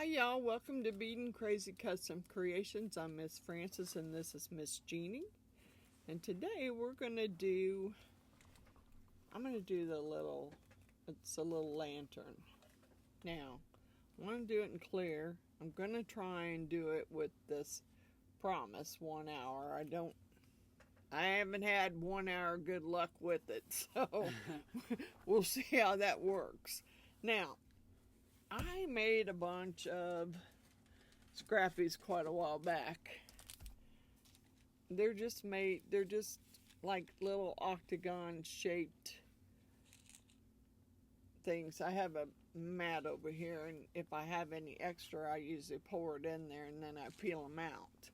Hi y'all, welcome to Beadinkrazy Custom Creations. I'm Miss Frances and this is Miss Jeannie. And today I'm going to do it's a little lantern. Now, I want to do it in clear. I'm going to try and do it with this Promise 1 hour. I haven't had 1 hour good luck with it, so we'll see how that works. Now, I made a bunch of scrappies quite a while back. They're just like little octagon shaped things. I have a mat over here, and if I have any extra, I usually pour it in there and then I peel them out.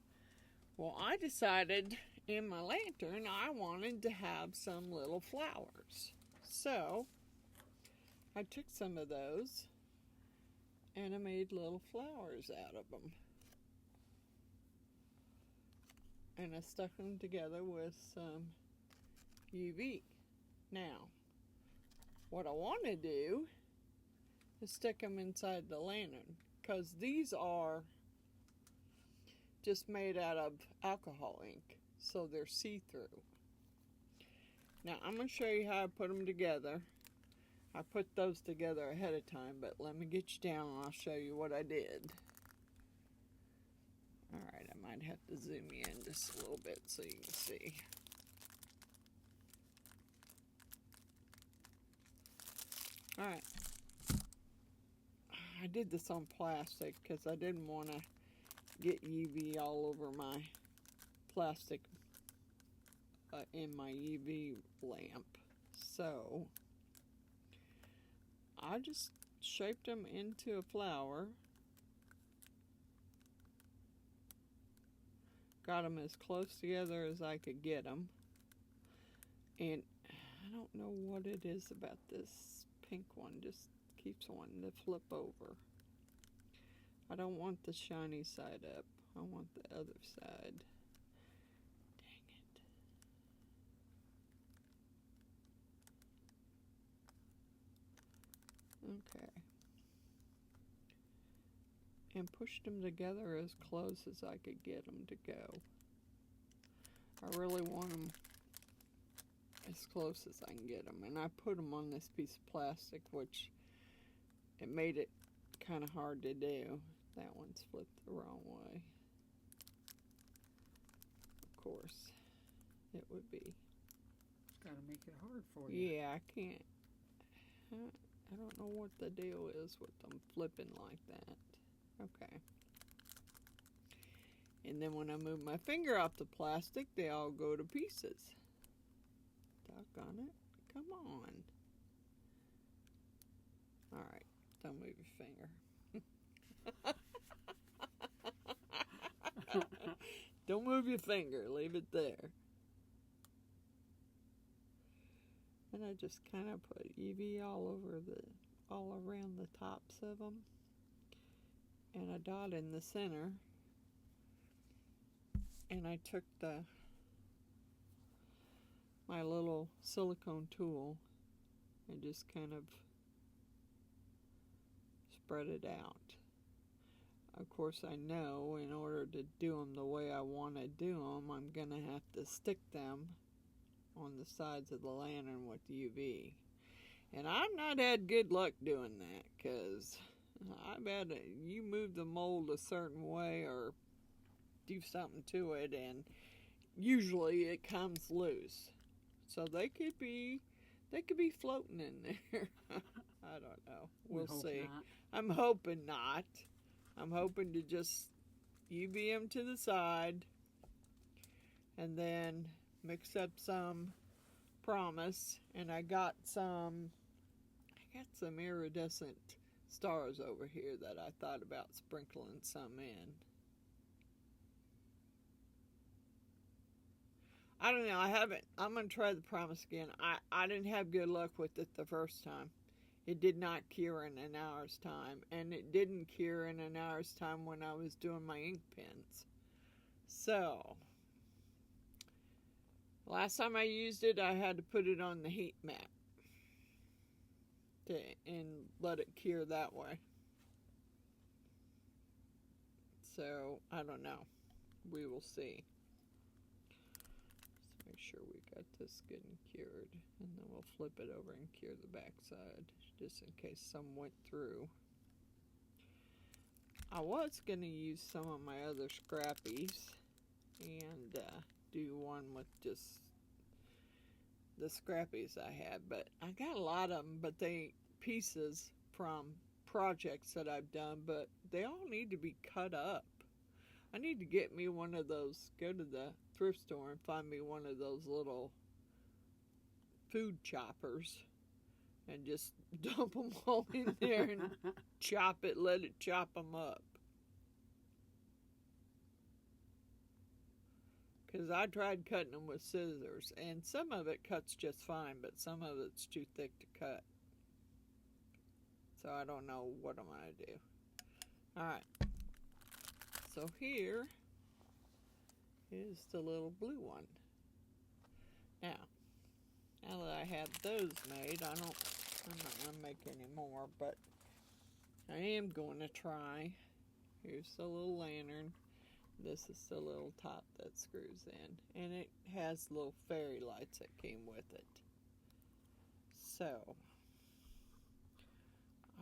Well, I decided in my lantern I wanted to have some little flowers. So I took some of those and I made little flowers out of them. And I stuck them together with some UV. Now, what I want to do is stick them inside the lantern, because these are just made out of alcohol ink, so they're see-through. Now, I'm going to show you how I put them together. I put those together ahead of time, but let me get you down and I'll show you what I did. Alright, I might have to zoom you in just a little bit so you can see. Alright. I did this on plastic because I didn't want to get UV all over my plastic in my UV lamp. So I just shaped them into a flower. Got them as close together as I could get them. And I don't know what it is about this pink one. Just keeps wanting to flip over. I don't want the shiny side up. I want the other side. Dang it. Okay. And pushed them together as close as I could get them to go. I really want them as close as I can get them. And I put them on this piece of plastic, which it made it kind of hard to do. That one's flipped the wrong way. Of course, it would be. Gotta make it hard for you. Yeah, I can't. I don't know what the deal is with them flipping like that. Okay. And then when I move my finger off the plastic, they all go to pieces. Doggone it. Come on. Alright, don't move your finger. Don't move your finger, leave it there. And I just kind of put UV all around the tops of them. And a dot in the center. And I took my little silicone tool and just kind of spread it out. Of course, I know in order to do them the way I want to do them, I'm going to have to stick them on the sides of the lantern with UV. And I've not had good luck doing that, because I bet you move the mold a certain way or do something to it, and usually it comes loose. So they could be floating in there. I don't know. We'll see. Not. I'm hoping not. I'm hoping to just UV them to the side and then mix up some Promise, and I got some Iridescent Stars over here that I thought about sprinkling some in. I don't know. I'm going to try the Promise again. I didn't have good luck with it the first time. It did not cure in an hour's time. And it didn't cure in an hour's time when I was doing my ink pens. So, last time I used it, I had to put it on the heat mat and let it cure that way. So, I don't know. We will see. Let's make sure we got this good and cured. And then we'll flip it over and cure the back side, just in case some went through. I was going to use some of my other scrappies and do one with just the scrappies I had, but I got a lot of them, but they pieces from projects that I've done, but they all need to be cut up. I need to get me one of those, go to the thrift store and find me one of those little food choppers and just dump them all in there and chop it, let it chop them up. Because I tried cutting them with scissors, and some of it cuts just fine, but some of it's too thick to cut. So I don't know what I'm going to do. Alright. So here is the little blue one. Now that I have those made, I'm not going to make any more, but I am going to try. Here's the little lantern. This is the little top that screws in. And it has little fairy lights that came with it. So,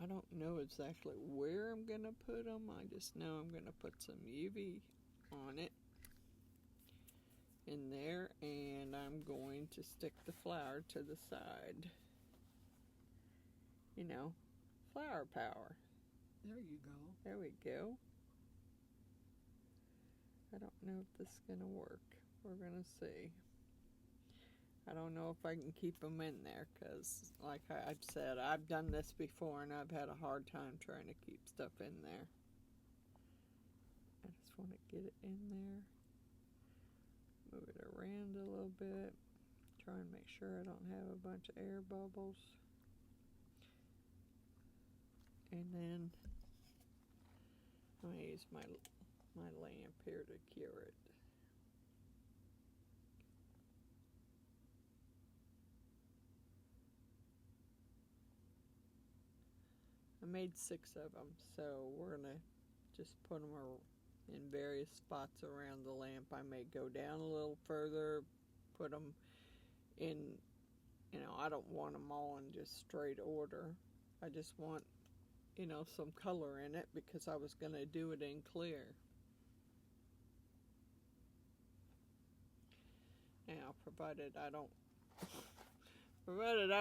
I don't know exactly where I'm going to put them. I just know I'm going to put some UV on it in there. And I'm going to stick the flower to the side. You know, flower power. There you go. There we go. I don't know if this is going to work. We're going to see. I don't know if I can keep them in there because, like I've said, I've done this before and I've had a hard time trying to keep stuff in there. I just want to get it in there. Move it around a little bit. Try and make sure I don't have a bunch of air bubbles. And then I'm going to use my lamp here to cure it. I made 6 of them, so we're going to just put them in various spots around the lamp. I may go down a little further, put them in, you know, I don't want them all in just straight order. I just want, you know, some color in it because I was going to do it in clear. Now, provided I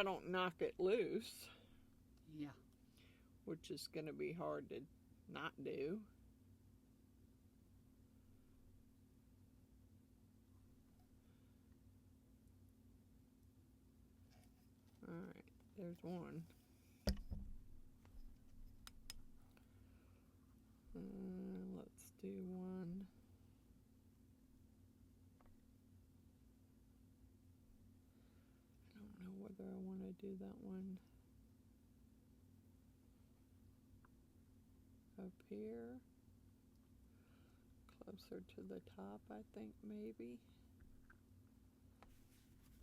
don't knock it loose. Yeah. Which is going to be hard to not do. Alright, there's one. Let's do one. I don't know whether I want to do that one up here, closer to the top, I think, maybe.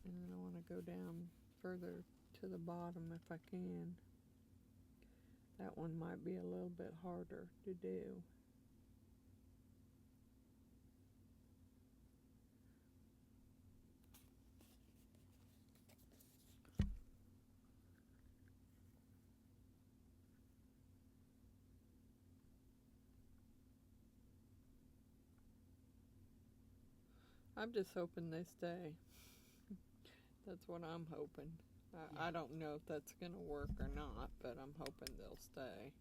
And then I want to go down further to the bottom if I can. That one might be a little bit harder to do. I'm just hoping they stay. That's what I'm hoping. I don't know if that's going to work or not, but I'm hoping they'll stay.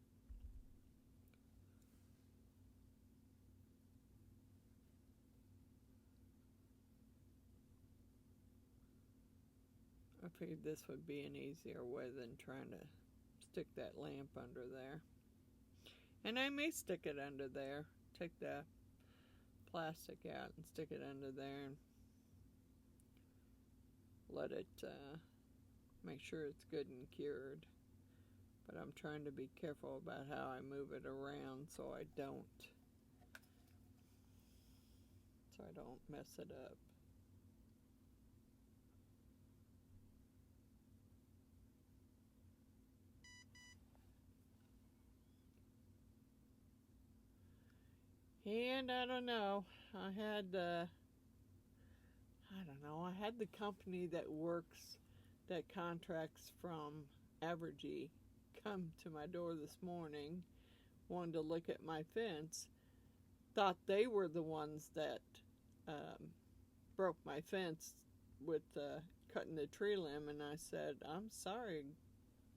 I figured this would be an easier way than trying to stick that lamp under there. And I may stick it under there. Take the plastic out and stick it under there and let it make sure it's good and cured. But I'm trying to be careful about how I move it around so I don't mess it up. And I don't know. I had the company that contracts from Avergy come to my door this morning, wanted to look at my fence, thought they were the ones that broke my fence with cutting the tree limb, and I said, I'm sorry,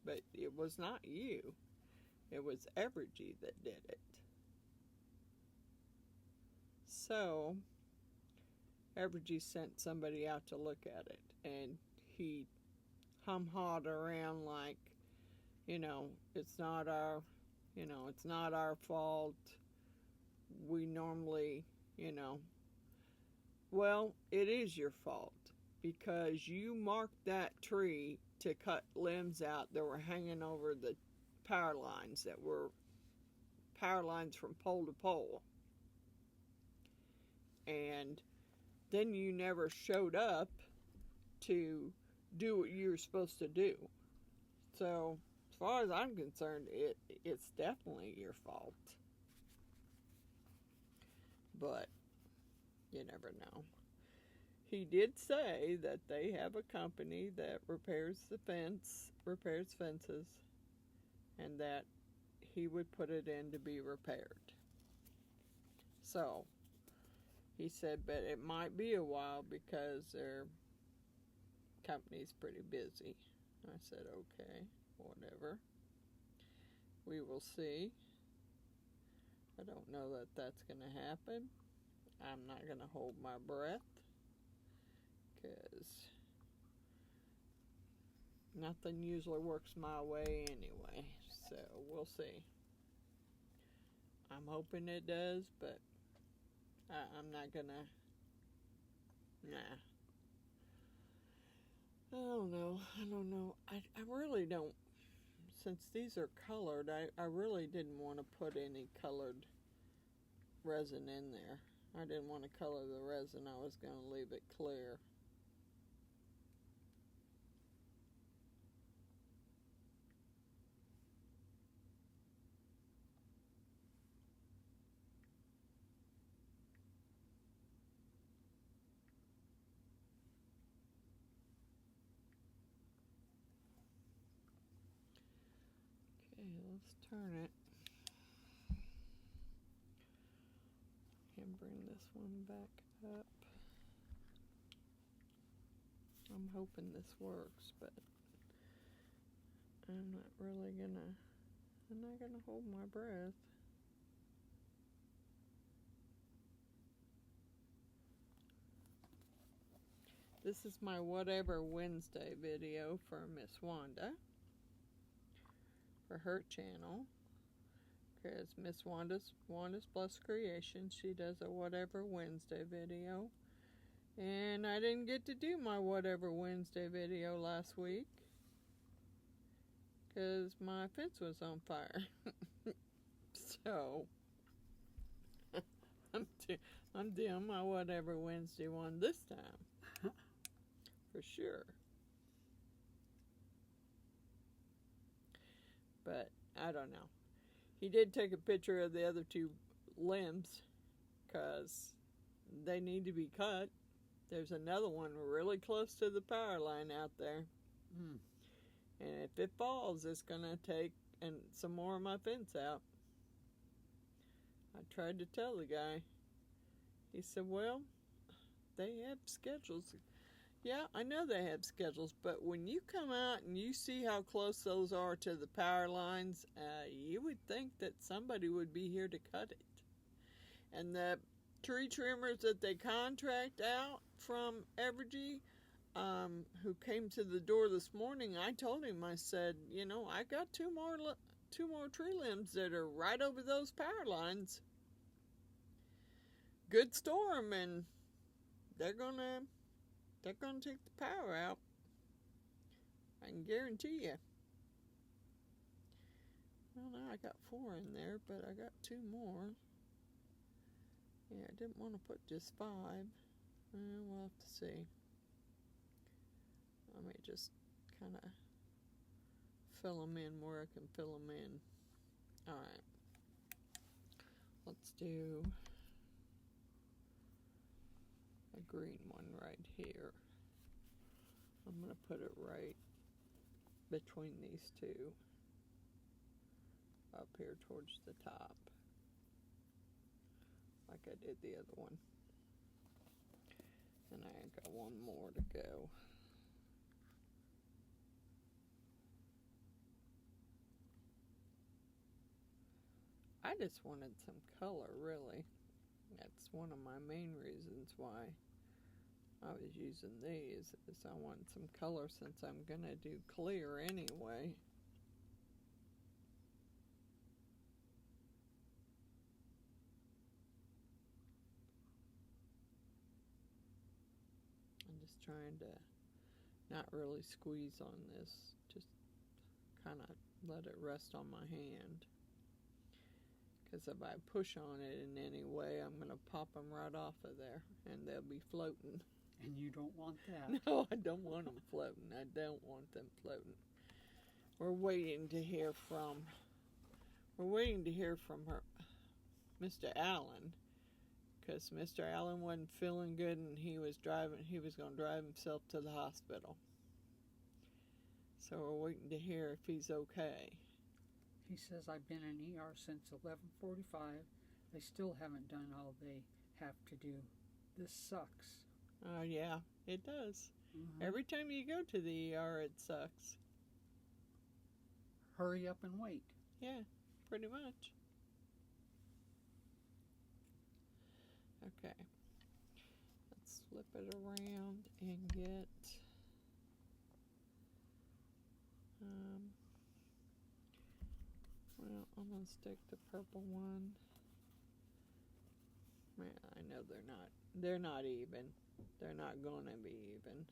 but it was not you. It was Avergy that did it. So Avergy sent somebody out to look at it, and he hum-hawed around like, it's not our fault. We normally, well, it is your fault because you marked that tree to cut limbs out that were hanging over the power lines that were power lines from pole to pole. And then you never showed up to do what you were supposed to do. So, as far as I'm concerned, it's definitely your fault. But you never know. He did say that they have a company that repairs fences, and that he would put it in to be repaired. So, he said, but it might be a while because their company's pretty busy. I said, okay, whatever. We will see. I don't know that that's going to happen. I'm not going to hold my breath because nothing usually works my way anyway. So we'll see. I'm hoping it does, but I'm not going to. Nah. I don't know. I really don't. Since these are colored, I really didn't want to put any colored resin in there. I didn't want to color the resin. I was going to leave it clear. Okay, let's turn it. And bring this one back up. I'm hoping this works, but I'm not gonna hold my breath. This is my Whatever Wednesday video for Miss Wanda, for her channel, because Miss Wanda's Blessed Creation, she does a Whatever Wednesday video, and I didn't get to do my Whatever Wednesday video last week because my fence was on fire. So I'm doing my Whatever Wednesday one this time. For sure. But I don't know. He did take a picture of the other two limbs because they need to be cut. There's another one really close to the power line out there. And if it falls, it's going to take some more of my fence out. I tried to tell the guy. He said, well, they have schedules. Yeah, I know they have schedules, but when you come out and you see how close those are to the power lines, you would think that somebody would be here to cut it. And the tree trimmers that they contract out from Avergy, who came to the door this morning, I told him, I said, I got two more tree limbs that are right over those power lines. Good storm, and they're gonna take the power out. I can guarantee you. Well, now I got 4 in there, but I got 2 more. Yeah, I didn't want to put just 5. We'll have to see. Let me just kind of fill them in where I can fill them in. Alright. Let's do green one right here. I'm going to put it right between these two, up here towards the top, like I did the other one. And I got one more to go. I just wanted some color, really. That's one of my main reasons why I was using these, is I want some color since I'm gonna do clear anyway. I'm just trying to not really squeeze on this, just kind of let it rest on my hand. Because if I push on it in any way, I'm going to pop them right off of there, and they'll be floating. And you don't want that. No, I don't want them floating. I don't want them floating. We're waiting to hear from her, Mr. Allen, because Mr. Allen wasn't feeling good, and he was going to drive himself to the hospital. So we're waiting to hear if he's okay. He says, I've been in ER since 11:45. They still haven't done all they have to do. This sucks. Oh, yeah, it does. Mm-hmm. Every time you go to the ER, it sucks. Hurry up and wait. Yeah, pretty much. Okay. Let's flip it around and get... well, I'm going to stick the purple one. Yeah, I know they're not even. They're not going to be even.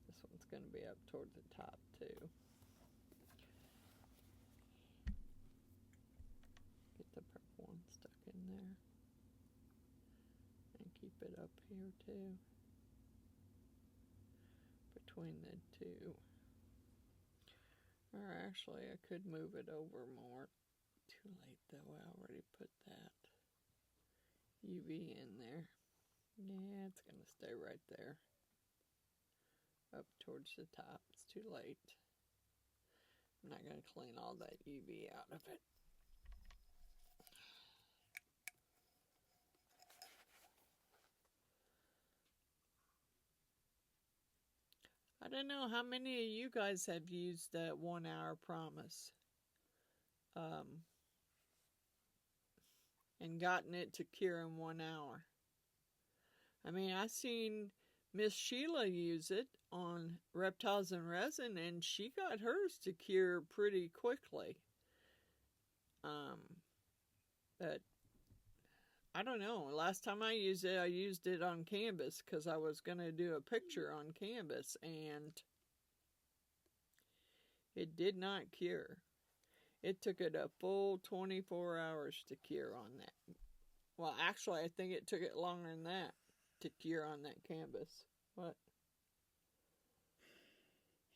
This one's going to be up towards the top too. Get the purple one stuck in there. And keep it up here too. Between the two. Or actually, I could move it over more. Too late though, I already put that UV in there. Yeah, it's going to stay right there. Up towards the top. It's too late. I'm not going to clean all that UV out of it. I don't know how many of you guys have used that 1 hour promise and gotten it to cure in 1 hour. I mean, I seen Miss Sheila use it on Reptiles and Resin, and she got hers to cure pretty quickly. But I don't know. Last time I used it on canvas because I was going to do a picture on canvas, and it did not cure. It took it a full 24 hours to cure on that. Well, actually, I think it took it longer than that to cure on that canvas. What?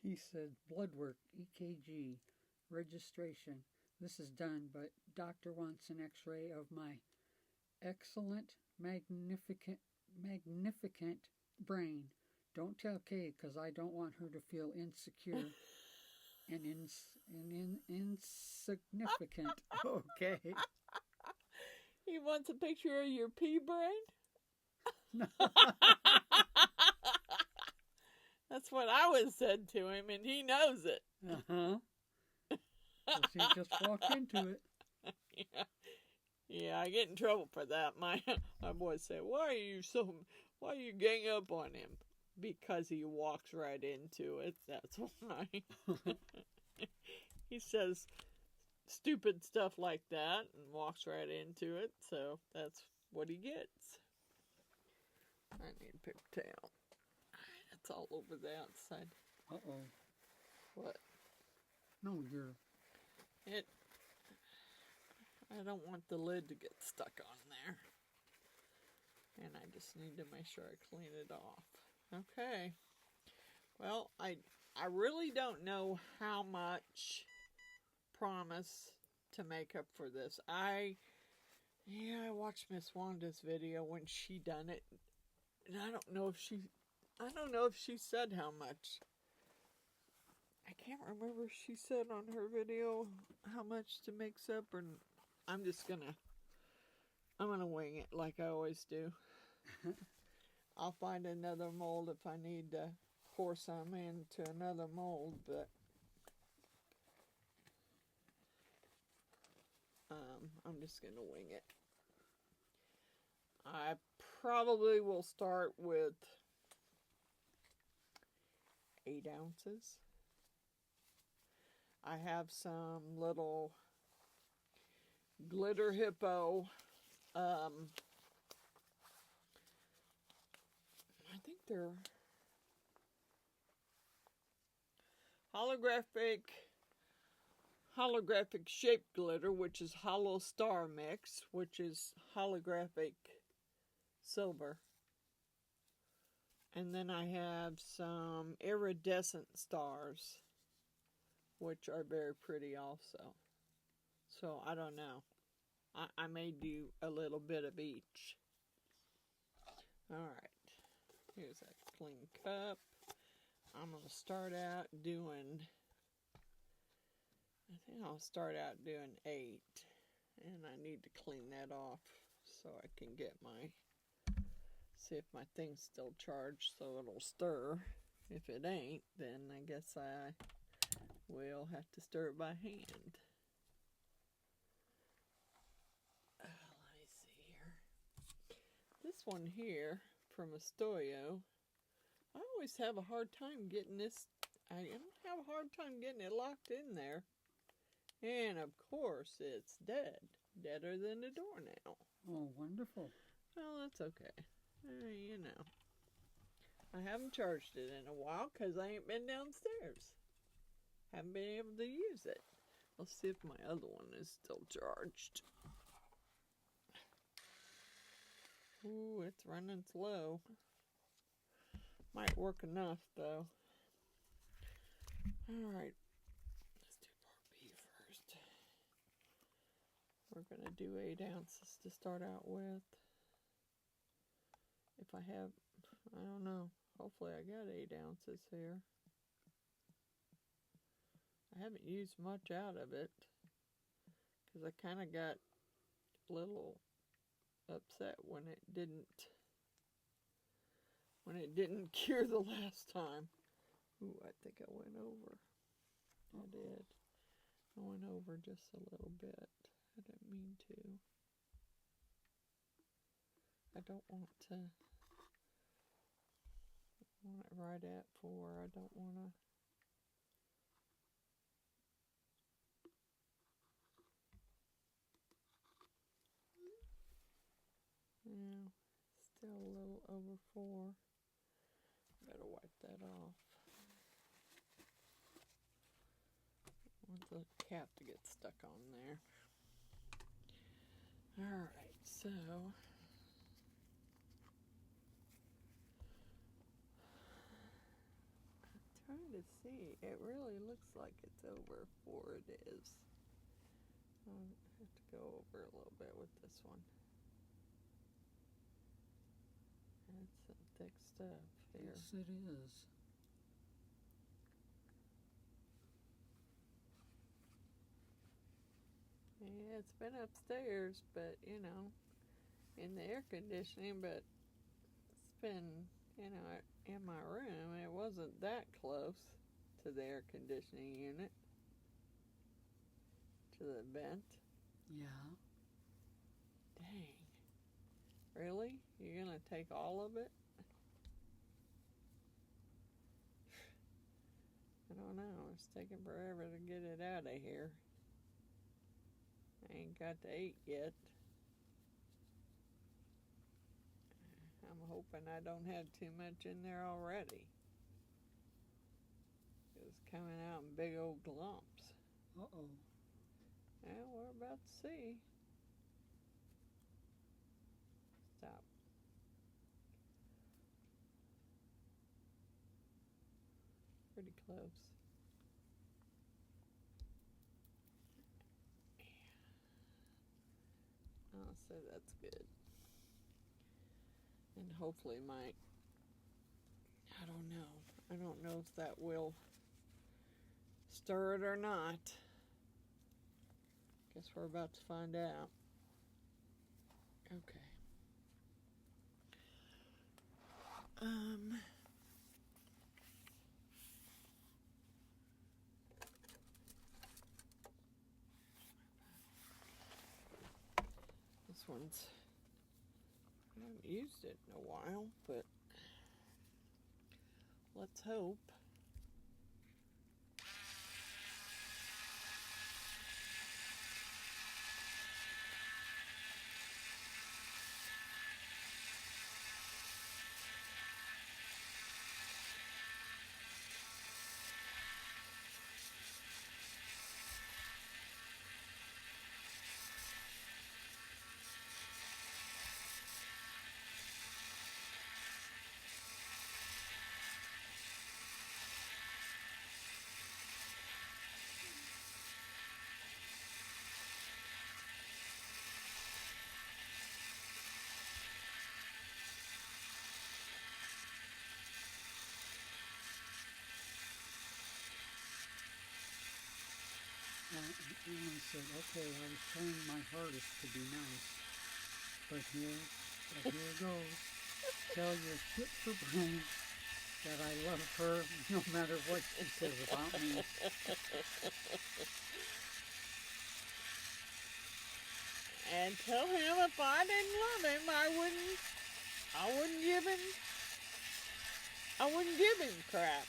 He said, blood work, EKG, registration. This is done, but doctor wants an x-ray of my excellent, magnificent brain. Don't tell Kay, because I don't want her to feel insecure and insignificant. Okay. He wants a picture of your pea brain? No. That's what I was said to him, and he knows it. Uh-huh. He just walked into it. Yeah. Yeah, I get in trouble for that. My boys say, why are you gang up on him? Because he walks right into it. That's why. He says stupid stuff like that and walks right into it. So that's what he gets. I need a paper towel. It's all over the outside. Uh-oh. What? No, I don't want the lid to get stuck on there. And I just need to make sure I clean it off. Okay. Well, I really don't know how much promise to make up for this. I watched Miss Wanda's video when she done it. And I don't know if she said how much. I can't remember if she said on her video how much to mix up, or I'm gonna wing it like I always do. I'll find another mold if I need to pour some into another mold, but I'm just gonna wing it. I probably will start with 8 ounces. I have some little glitter Hippo. I think they're holographic shaped glitter, which is HoloStar mix, which is holographic silver. And then I have some Iridescent Stars, which are very pretty also. So I don't know. I may do a little bit of each. Alright. Here's a clean cup. I'm going to start out doing, I think I'll start out doing 8. And I need to clean that off so I can get see if my thing's still charged so it'll stir. If it ain't, then I guess I will have to stir it by hand. Let me see here. This one here from Estoyo, I always have a hard time getting this. I don't have a hard time getting it locked in there. And of course, it's dead. Deader than the doornail. Oh, wonderful. Well, that's okay. You know. I haven't charged it in a while because I ain't been downstairs. Haven't been able to use it. Let's see if my other one is still charged. Ooh, it's running slow. Might work enough, though. Alright. Let's do part B first. We're going to do 8 ounces to start out with. If I have, I don't know. Hopefully I got 8 ounces here. I haven't used much out of it because I kind of got a little upset when it didn't cure the last time. Ooh, I think I went over. I did. I went over just a little bit. I didn't mean to. I don't want to. I want it right at 4. I don't want to. Yeah, still a little over 4. Better wipe that off. I want the cap to get stuck on there. Alright, so I'm trying to see. It really looks like it's over 4. It is. I'll have to go over a little bit with this one. That's some thick stuff here. Yes, it is. Yeah, it's been upstairs, but, you know, in the air conditioning, but it's been, you know, in my room. It wasn't that close to the air conditioning unit, to the vent. Yeah. Dang. Really? You're going to take all of it? I don't know. It's taking forever to get it out of here. I ain't got to 8 yet. I'm hoping I don't have too much in there already. It's coming out in big old lumps. Uh-oh. Well, we're about to see. Stop. Pretty close. Oh, so that's good. And hopefully I don't know. I don't know if that will stir it or not. Guess we're about to find out. Okay. This one's, I haven't used it in a while, but let's hope. Alan said, okay, I was trying my hardest to be nice, but here goes. Tell your shit for brain that I love her no matter what she says about me. And tell him if I didn't love him, I wouldn't give him crap.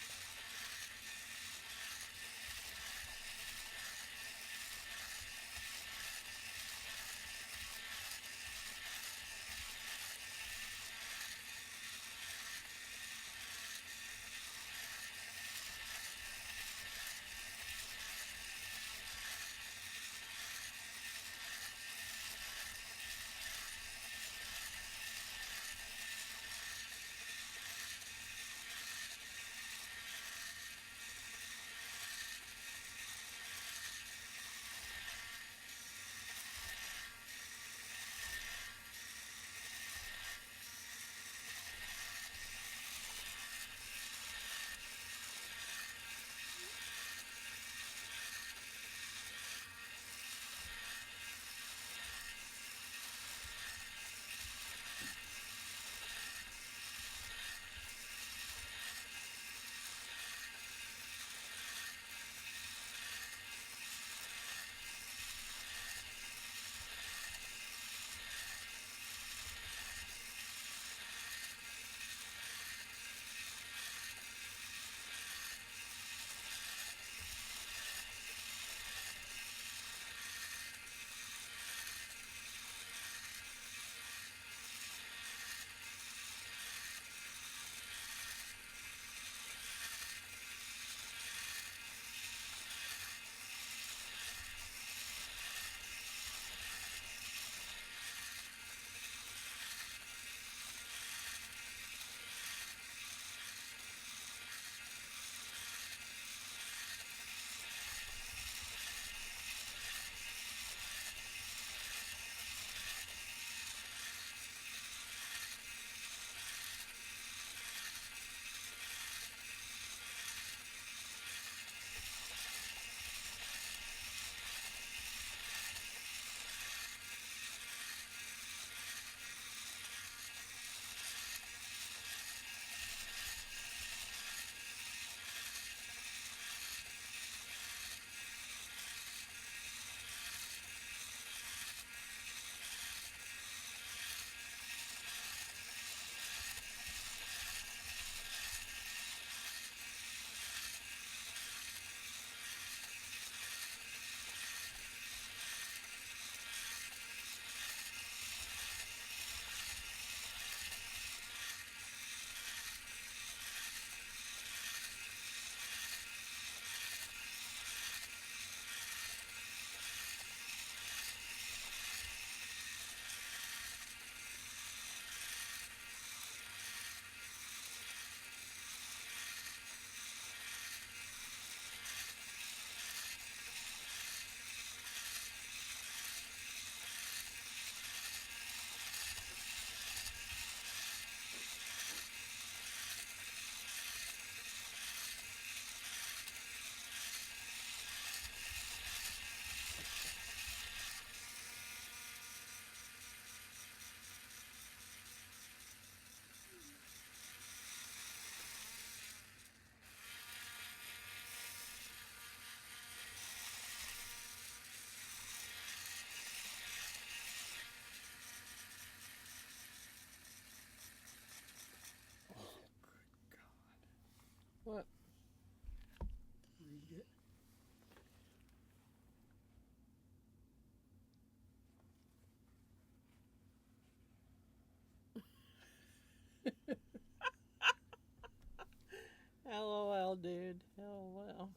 dude. Hell well.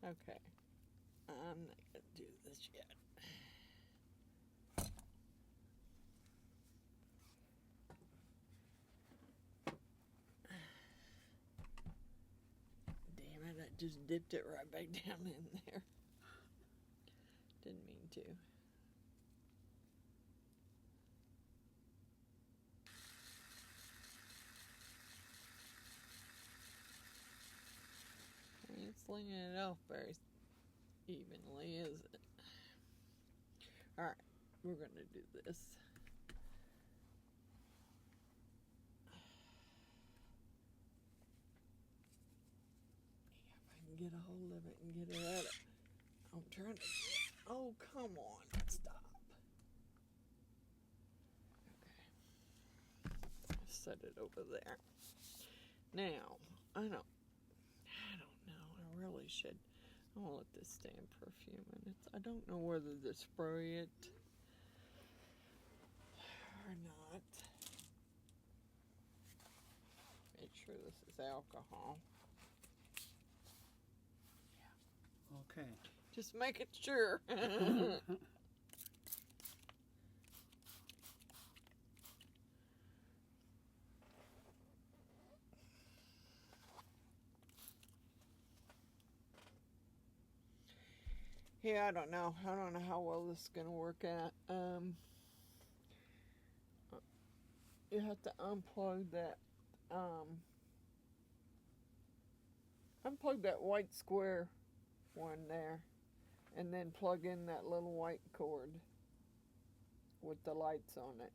Okay. I'm not gonna do this yet. Damn it, I just dipped it right back down in there. Didn't mean to. I ain't slinging it off very evenly, is it? Alright, we're gonna do this. If I can get a hold of it and get it out of it. I'm trying to get, oh, come on, stop. Okay. Set it over there. Now, I don't know. I really should. I'm gonna let this stand for a few minutes. I don't know whether to spray it or not. Make sure this is alcohol. Okay. Just making sure. Yeah, I don't know. I don't know how well this is gonna work out. You have to unplug that white square one there, and then plug in that little white cord with the lights on it.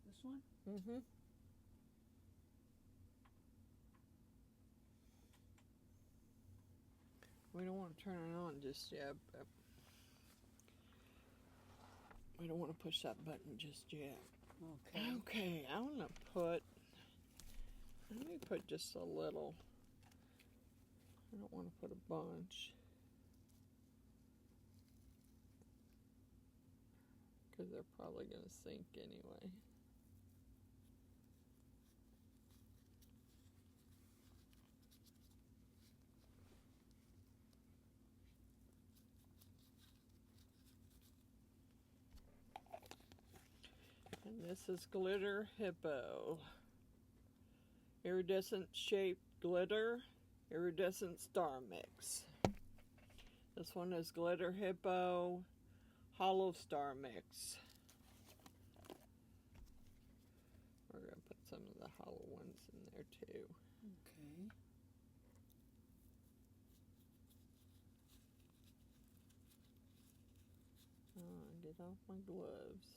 This one? Mm-hmm. We don't want to turn it on just yet, but we don't want to push that button just yet. Okay. Okay, I want to put, let me put just a little. I don't want to put a bunch, because they're probably going to sink anyway. And this is Glitter Hippo. Iridescent shaped glitter, Iridescent Star mix. This one is Glitter Hippo, HoloStar mix. We're going to put some of the hollow ones in there too. Okay. Oh, get off my gloves.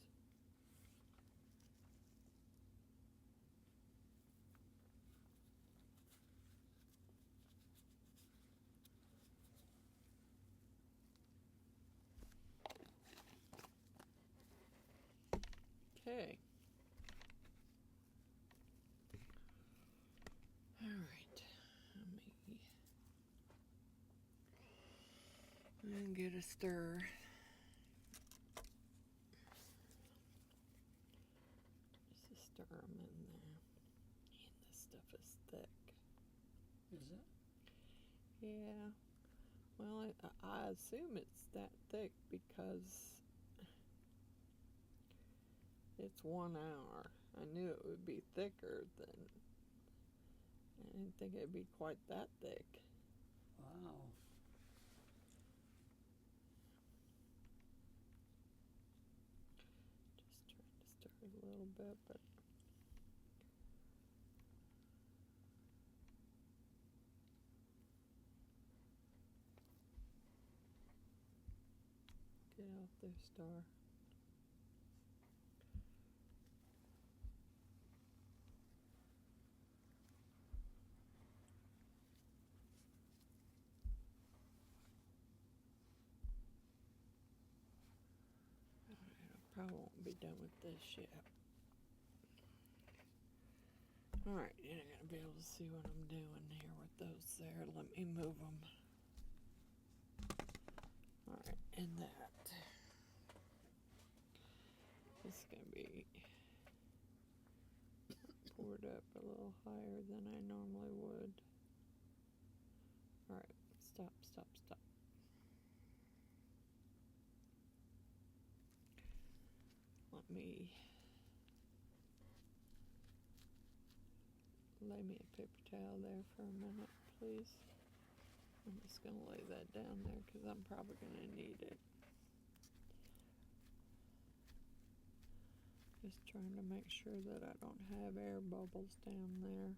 Okay. All right. Let me get a stir. Just stir them in there. And this stuff is thick. Is it? Yeah. Well, I assume it's that thick because it's 1 hour. I knew it would be thicker than, I didn't think it'd be quite that thick. Wow. Just trying to stir it a little bit, but get off there, Star. Probably won't be done with this yet. Alright, you're not going to be able to see what I'm doing here with those there. Let me move them. Alright, and that. It's going to be poured up a little higher than I normally would. Alright, stop, stop, stop. Let me lay me a paper towel there for a minute, please. I'm just going to lay that down there because I'm probably going to need it. Just trying to make sure that I don't have air bubbles down there.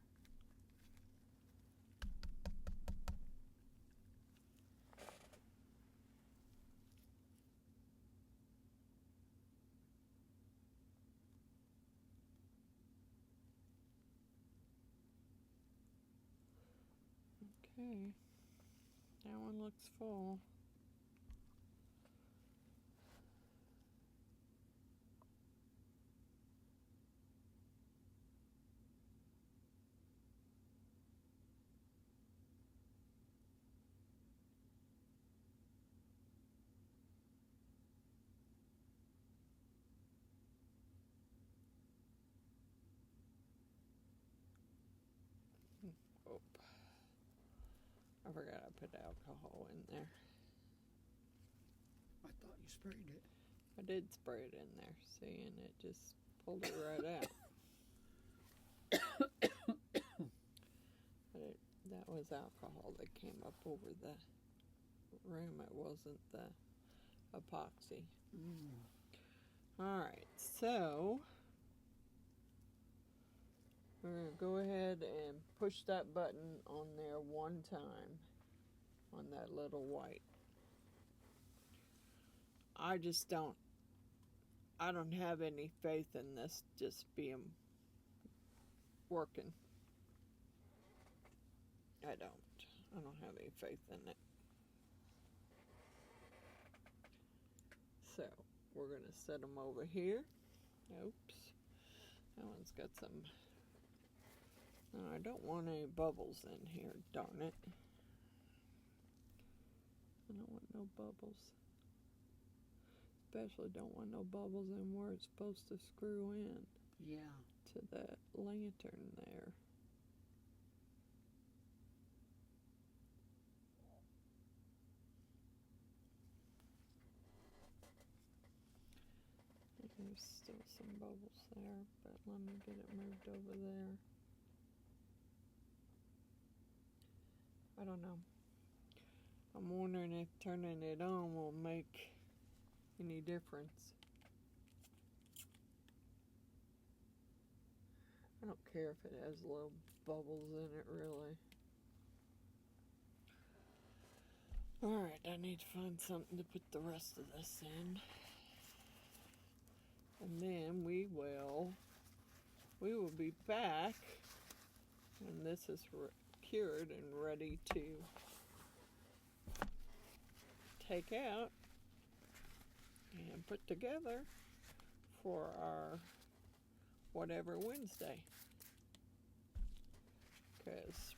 Okay, that one looks full. Oh, I forgot I put alcohol in there. I thought you sprayed it. I did spray it in there, see, and it just pulled it right out. But that was alcohol that came up over the room. It wasn't the epoxy. Alright, so we're going to go ahead and push that button on there one time on that little white. I don't have any faith in this just being working. I don't have any faith in it. So we're going to set them over here. Oops, that one's got some. No, I don't want any bubbles in here, darn it. I don't want no bubbles. Especially don't want no bubbles in where it's supposed to screw in. Yeah. To that lantern there. There's still some bubbles there, but let me get it moved over there. I don't know. I'm wondering if turning it on will make any difference. I don't care if it has little bubbles in it, really. Alright, I need to find something to put the rest of this in. And then we will be back when this is cured and ready to take out and put together for our whatever Wednesday. Because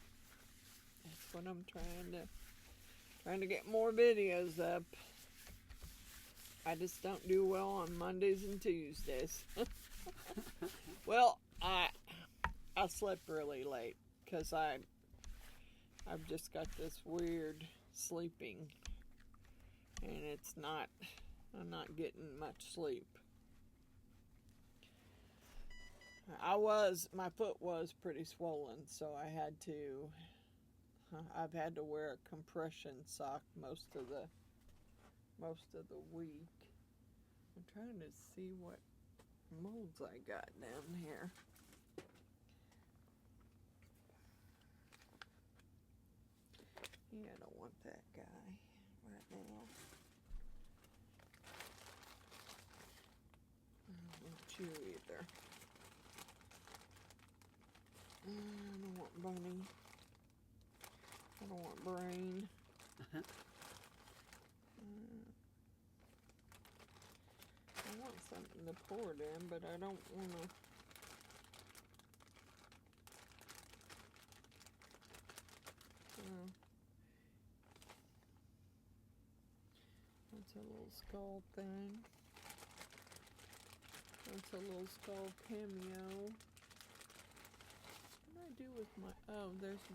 that's what I'm trying to get more videos up. I just don't do well on Mondays and Tuesdays. Well, I slept really late because I've just got this weird sleeping, and I'm not getting much sleep. My foot was pretty swollen, so I've had to wear a compression sock most of the week. I'm trying to see what molds I got down here. Yeah, I don't want that guy right now. I don't want you either. I don't want Bunny. I don't want Brain. I want something to pour it in, but I don't want to. a little skull thing. That's a little skull cameo. What do I do with my, oh, where's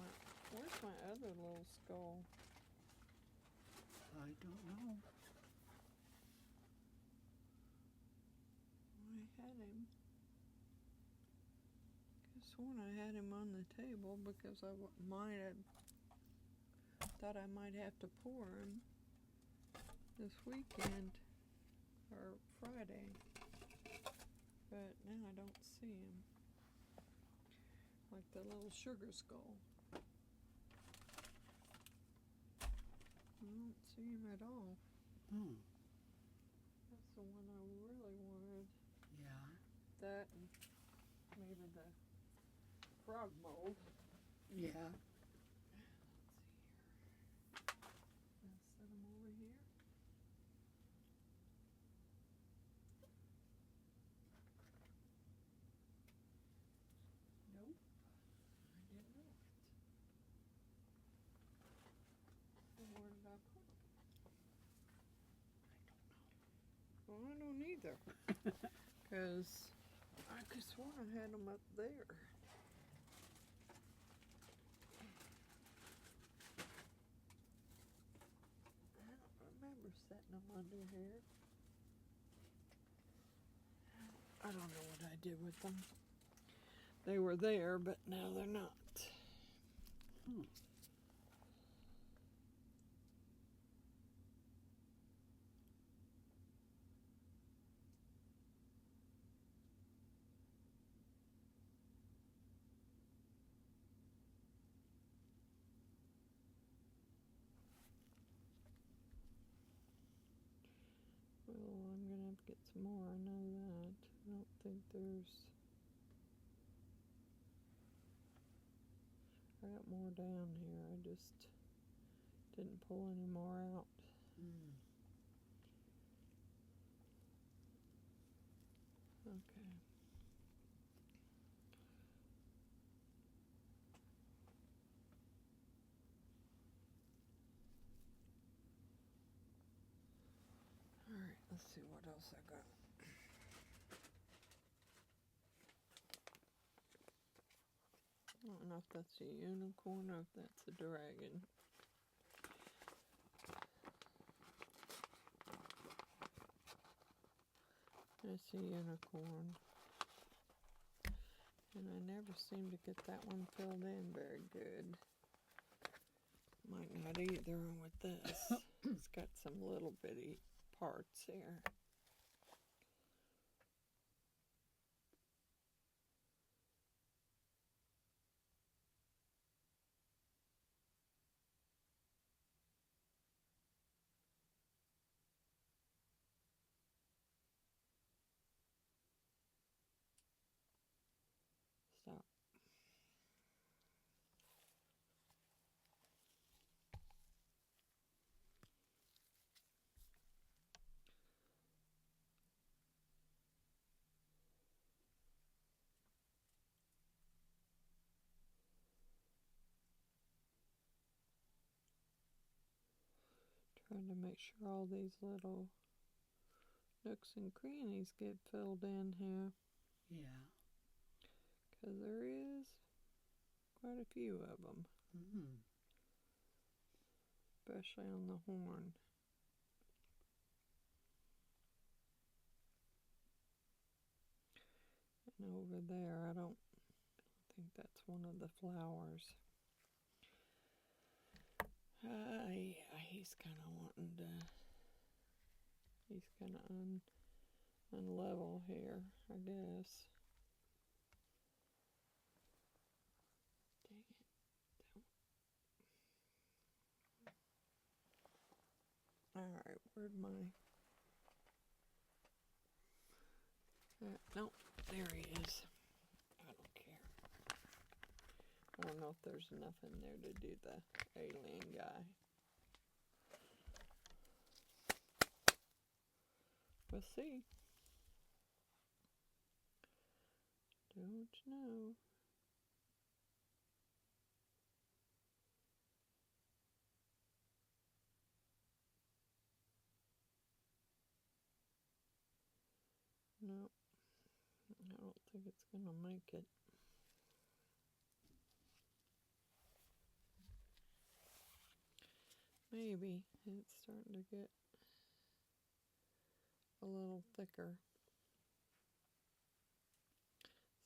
my other little skull? I don't know. I had him. Could have sworn I had him on the table because I might have thought I might have to pour him this weekend or Friday, but now I don't see him. Like the little sugar skull. I don't see him at all. Hmm. That's the one I really wanted. Yeah. That and maybe the frog mold. Yeah. Let's see here. I'll set them over here. Nope. I didn't know it. So where did I put it? Well, I don't either. Because I could swear I had them up there. I don't remember setting them under here. I don't know what I did with them. They were there, but now they're not. Hmm. Well, I'm gonna have to get some more, I know that. I don't think there's... I got more down here, I just didn't pull any more out. Hmm. Okay. Alright, let's see what else I got. I don't know if that's a unicorn or if that's a dragon. That's a unicorn. And I never seem to get that one filled in very good. Might not either with this. It's got some little bitty parts here. Stop. Trying to make sure all these little nooks and crannies get filled in here. Yeah. Because there is quite a few of them. Hmm. Especially on the horn. And over there, I don't think that's one of the flowers. Yeah, he's kind of wanting to... He's kind of unlevel here, I guess. Dang it. Alright, where'd my... nope, there he is. I don't care. I don't know if there's enough in there to do the alien guy. We'll see. Don't know. No, I don't think it's gonna make it. Maybe it's starting to get a little thicker.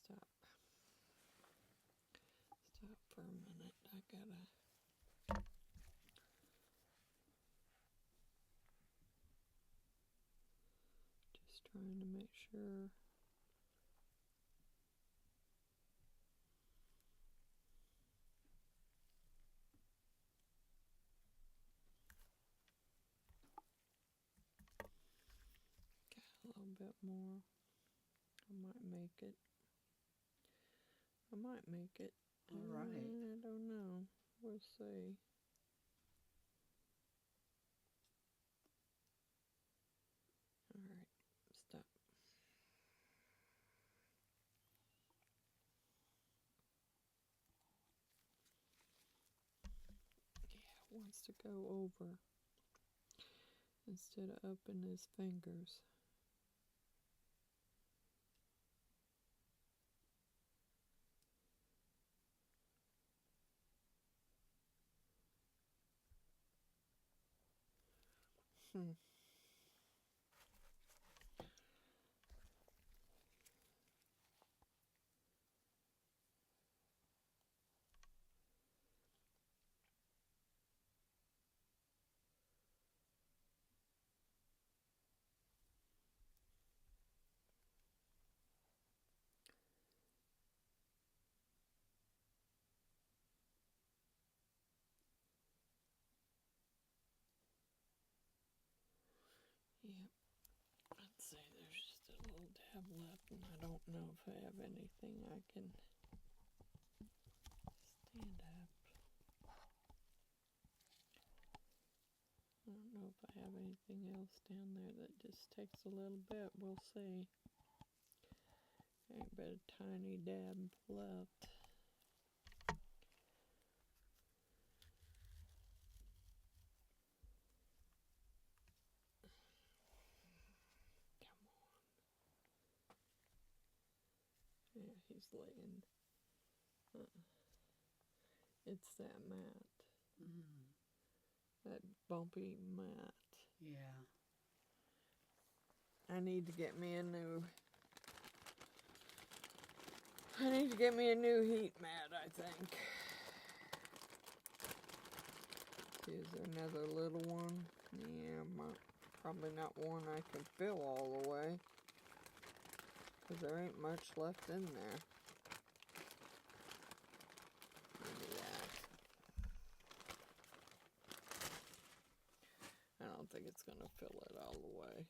Stop. Stop for a minute. I gotta. Just trying to make sure. Got a little bit more. I might make it. I might make it. All right. I don't know. We'll see. All right. Stop. Yeah, it wants to go over instead of up in his fingers. Yep. I'd say there's just a little dab left, and I don't know if I have anything I can stand up. I don't know if I have anything else down there that just takes a little bit. We'll see. Ain't but a tiny dab left. Come on. Yeah, he's laying. It's that mat. That bumpy mat. Yeah. I need to get me a new heat mat, I think. Is there another little one? Yeah, probably not one I can fill all the way, because there ain't much left in there. Maybe that. I don't think it's going to fill it all the way.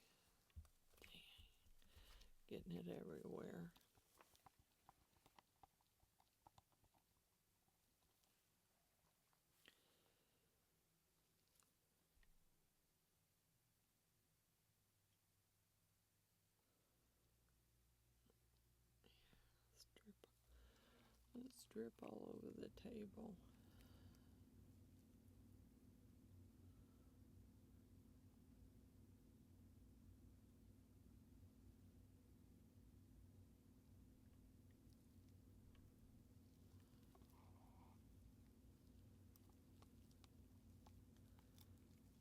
Getting it everywhere. Let's drip all over the table.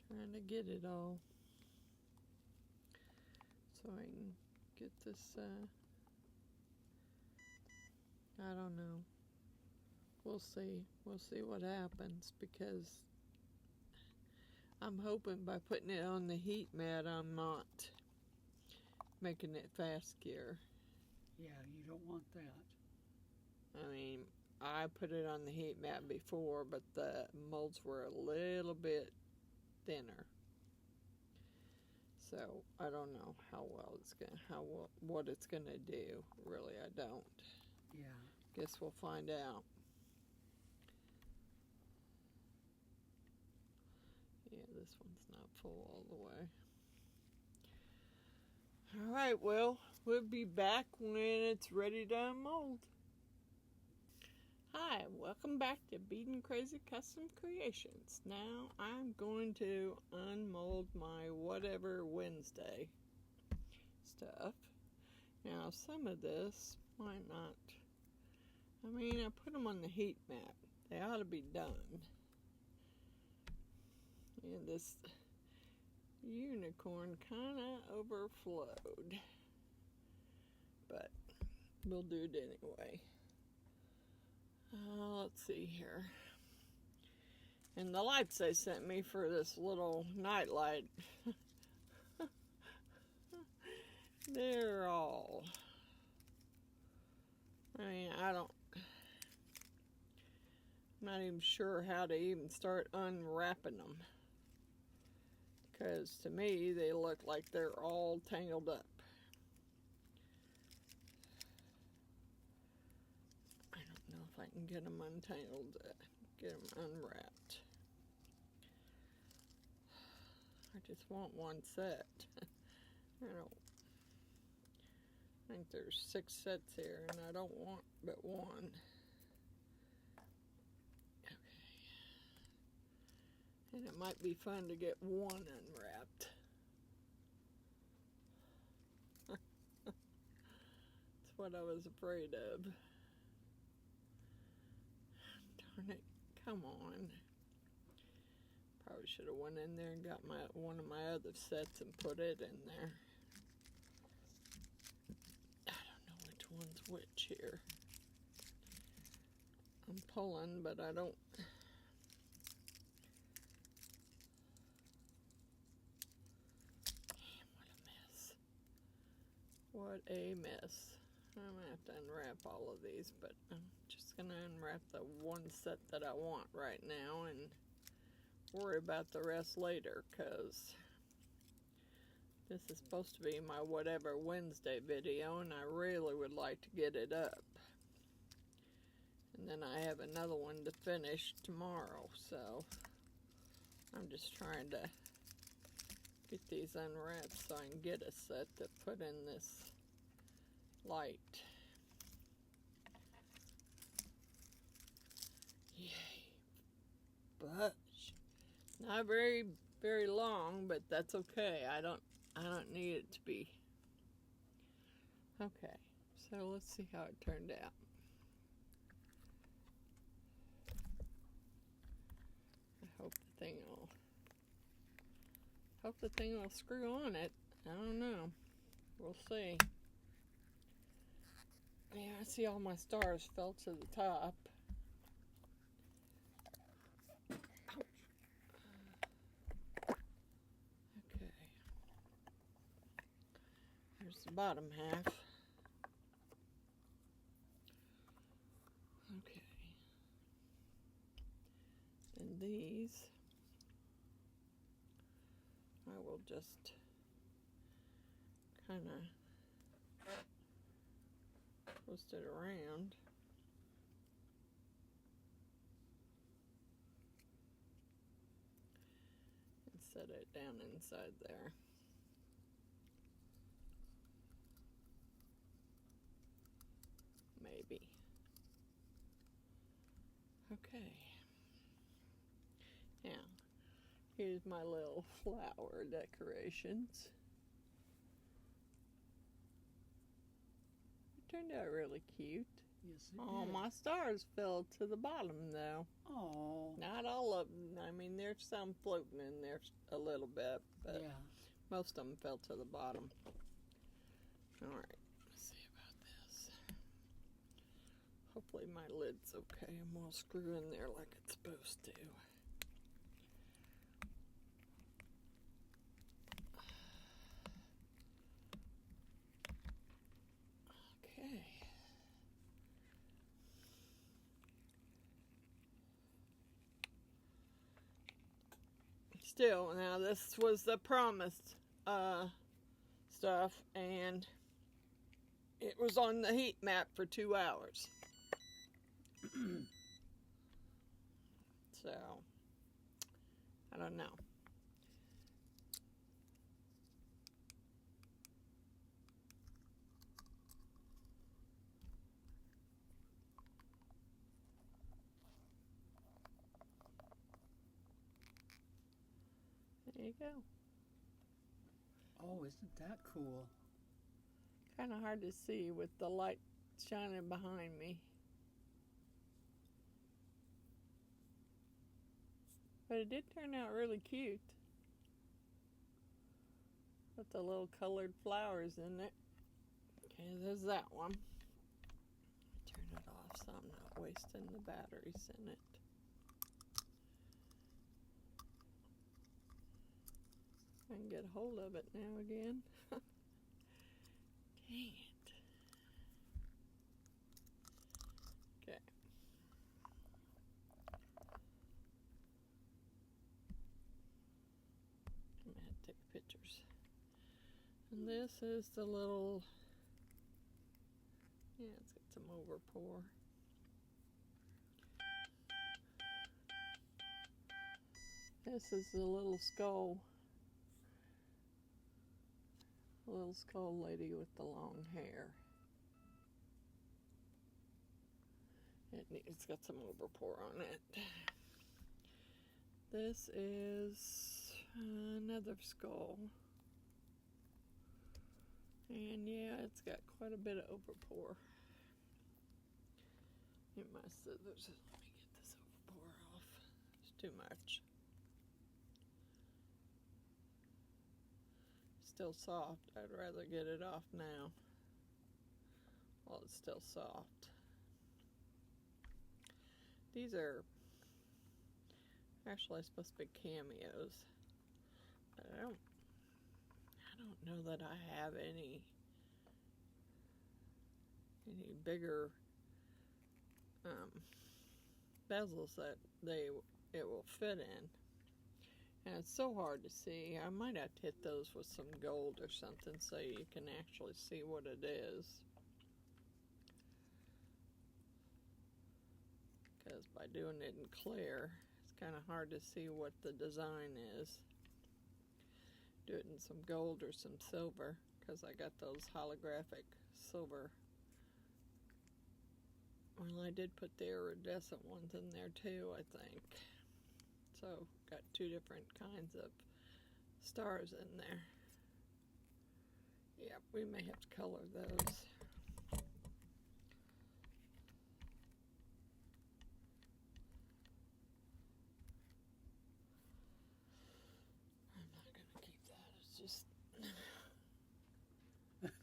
Trying to get it all so I can get this, I don't know. We'll see. We'll see what happens, because I'm hoping by putting it on the heat mat, I'm not making it fast gear. Yeah, you don't want that. I mean, I put it on the heat mat before, but the molds were a little bit thinner. So I don't know what it's gonna do. Really, I don't. Yeah. Guess we'll find out. Yeah, this one's not full all the way. All right, well, we'll be back when it's ready to unmold. Hi, welcome back to Beadinkrazy Custom Creations. Now I'm going to unmold my whatever Wednesday stuff. Now, some of this might not. I mean, I put them on the heat map. They ought to be done. And this unicorn kind of overflowed. But we'll do it anyway. Let's see here. And the lights they sent me for this little night light, they're all, I mean, I'm not even sure how to even start unwrapping them. Because to me, they look like they're all tangled up. I don't know if I can get them untangled, get them unwrapped. I just want one set. I think there's 6 sets here, and I don't want but one. Okay. And it might be fun to get one unwrapped. That's what I was afraid of. Darn it, come on. Probably should have went in there and got one of my other sets and put it in there. I don't know which one's which here. I'm pulling, but I don't. What a mess. I'm going to have to unwrap all of these, but I'm just going to unwrap the one set that I want right now and worry about the rest later, because this is supposed to be my Whatever Wednesday video, and I really would like to get it up. And then I have another one to finish tomorrow, so I'm just trying to get these unwrapped so I can get a set to put in this light. Yay. But not very, very long, but that's okay. I don't need it to be. Okay, so let's see how it turned out. I hope the thing will screw on it. I don't know. We'll see. Yeah, I see all my stars fell to the top. Okay. Here's the bottom half. Okay. And these, I will just kind of twist it around. And set it down inside there. Maybe. Okay. Now, here's my little flower decorations. It turned out really cute. Yes, it Oh, did. my stars fell to the bottom, though. Oh. Not all of them. I mean, there's some floating in there a little bit, but Yeah. most of them fell to the bottom. All right, let's see about this. Hopefully my lid's okay and we'll screw in there like it's supposed to. Okay. Still, now this was the promised stuff, and it was on the heat map for 2 hours. So, I don't know. There you go. Oh, isn't that cool? Kind of hard to see with the light shining behind me. But it did turn out really cute. With the little colored flowers in it. Okay, there's that one. Turn it off so I'm not wasting the batteries in it. I can get a hold of it now again. Dang it. Okay. I'm going to have to take pictures. And this is the little, yeah, it's got some overpour. This is the little skull. The little skull lady with the long hair. It's got some overpour on it. This is another skull. And yeah, it's got quite a bit of overpour. Get my scissors. Let me get this overpour off. It's too much. Still soft. I'd rather get it off now while it's still soft. These are actually supposed to be cameos, but I don't know that I have any bigger bezels that it will fit in. And it's so hard to see. I might have to hit those with some gold or something so you can actually see what it is. Because by doing it in clear, it's kind of hard to see what the design is. Do it in some gold or some silver, because I got those holographic silver. Well, I did put the iridescent ones in there too, I think. So, got two different kinds of stars in there. Yeah, we may have to color those. I'm not going to keep that. It's just...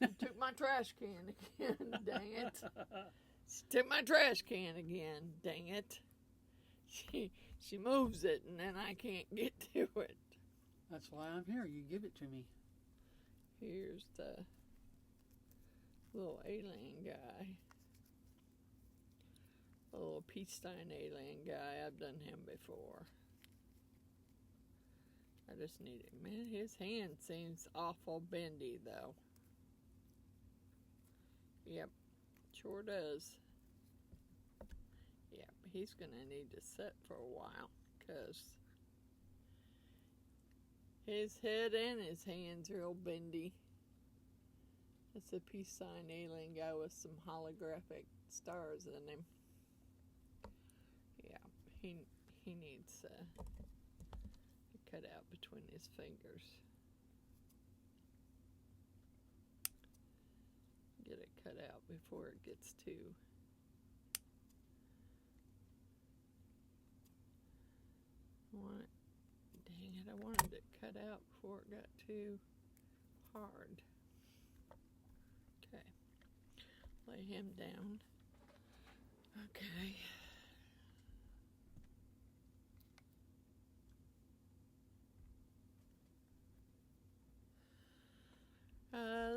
I took my trash can again, dang it. She took my trash can again, dang it. She moves it and then I can't get to it. That's why I'm here. You give it to me. Here's the little alien guy. A little Peachstein alien guy. I've done him before. I just need it. Man, his hand seems awful bendy though. Yep, sure does. Yep, he's gonna need to sit for a while because his head and his hands are real bendy. It's a peace sign alien guy with some holographic stars in him. Yeah, he needs a cut out between his fingers. Get it cut out before it gets too... Dang it, I wanted it cut out before it got too hard. Okay, lay him down. Okay.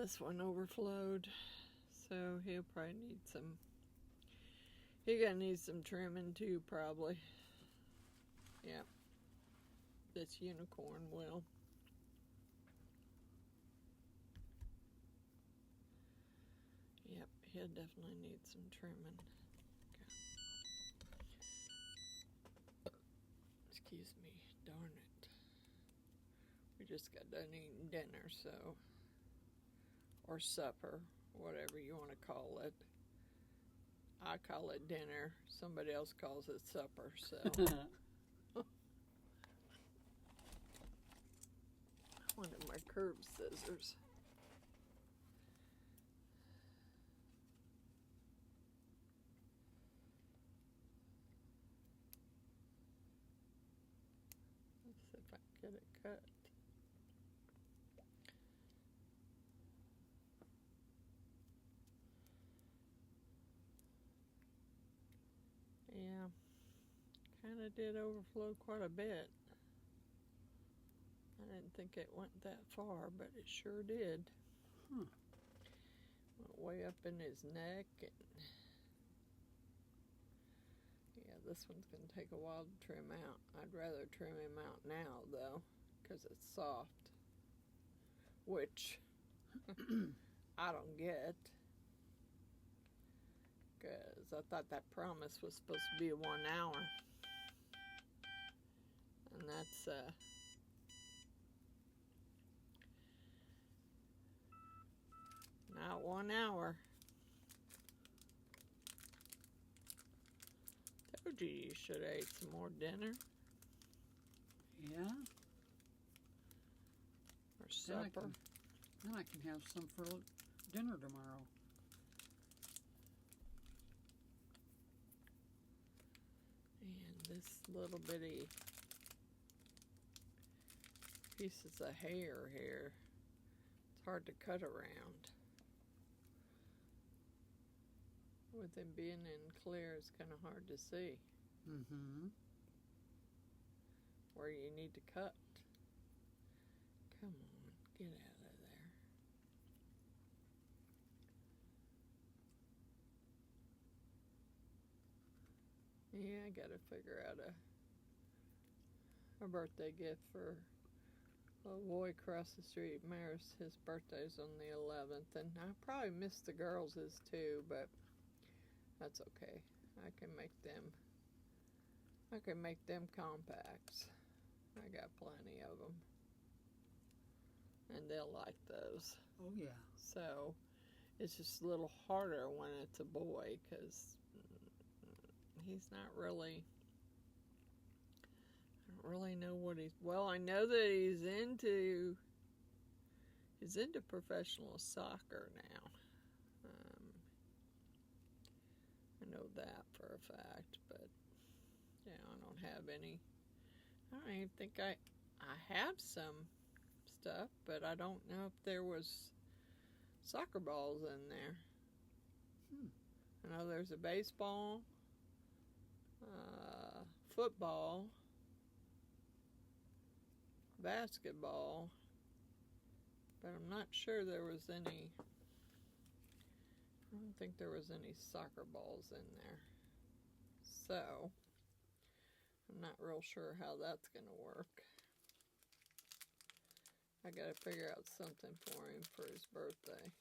This one overflowed, so he'll probably need some... He's gonna need some trimming too, probably. Yep. This unicorn will. Yep, he'll definitely need some trimming. Okay. Excuse me, darn it. We just got done eating dinner, so... Or supper, whatever you want to call it. I call it dinner. Somebody else calls it supper, so... I wanted my curved scissors. get it cut. Yeah, kind of did overflow quite a bit. I didn't think it went that far, but it sure did. Huh. Went way up in his neck. And yeah, this one's going to take a while to trim out. I'd rather trim him out now, though, because it's soft. Which I don't get. Because I thought that promise was supposed to be 1 hour. And that's, not 1 hour. Told you should have ate some more dinner. Yeah? Or supper. Then I can have some for dinner tomorrow. And this little bitty pieces of hair here, it's hard to cut around. With them being in clear, it's kind of hard to see where you need to cut. Come on, get out of there. Yeah, I gotta figure out a birthday gift for a boy across the street. His birthday's on the 11th, and I probably missed the girls' too, but that's okay. I can make them compacts. I got plenty of them. And they'll like those. Oh, yeah. So, it's just a little harder when it's a boy, because he's not really... I don't really know what he's... Well, I know that he's into professional soccer now. I know that for a fact, but yeah, I don't even think I have some stuff, but I don't know if there was soccer balls in there. I know there's a baseball, football, basketball, but I'm not sure there was any. I don't think there was any soccer balls in there. So, I'm not real sure how that's going to work. I got to figure out something for him for his birthday.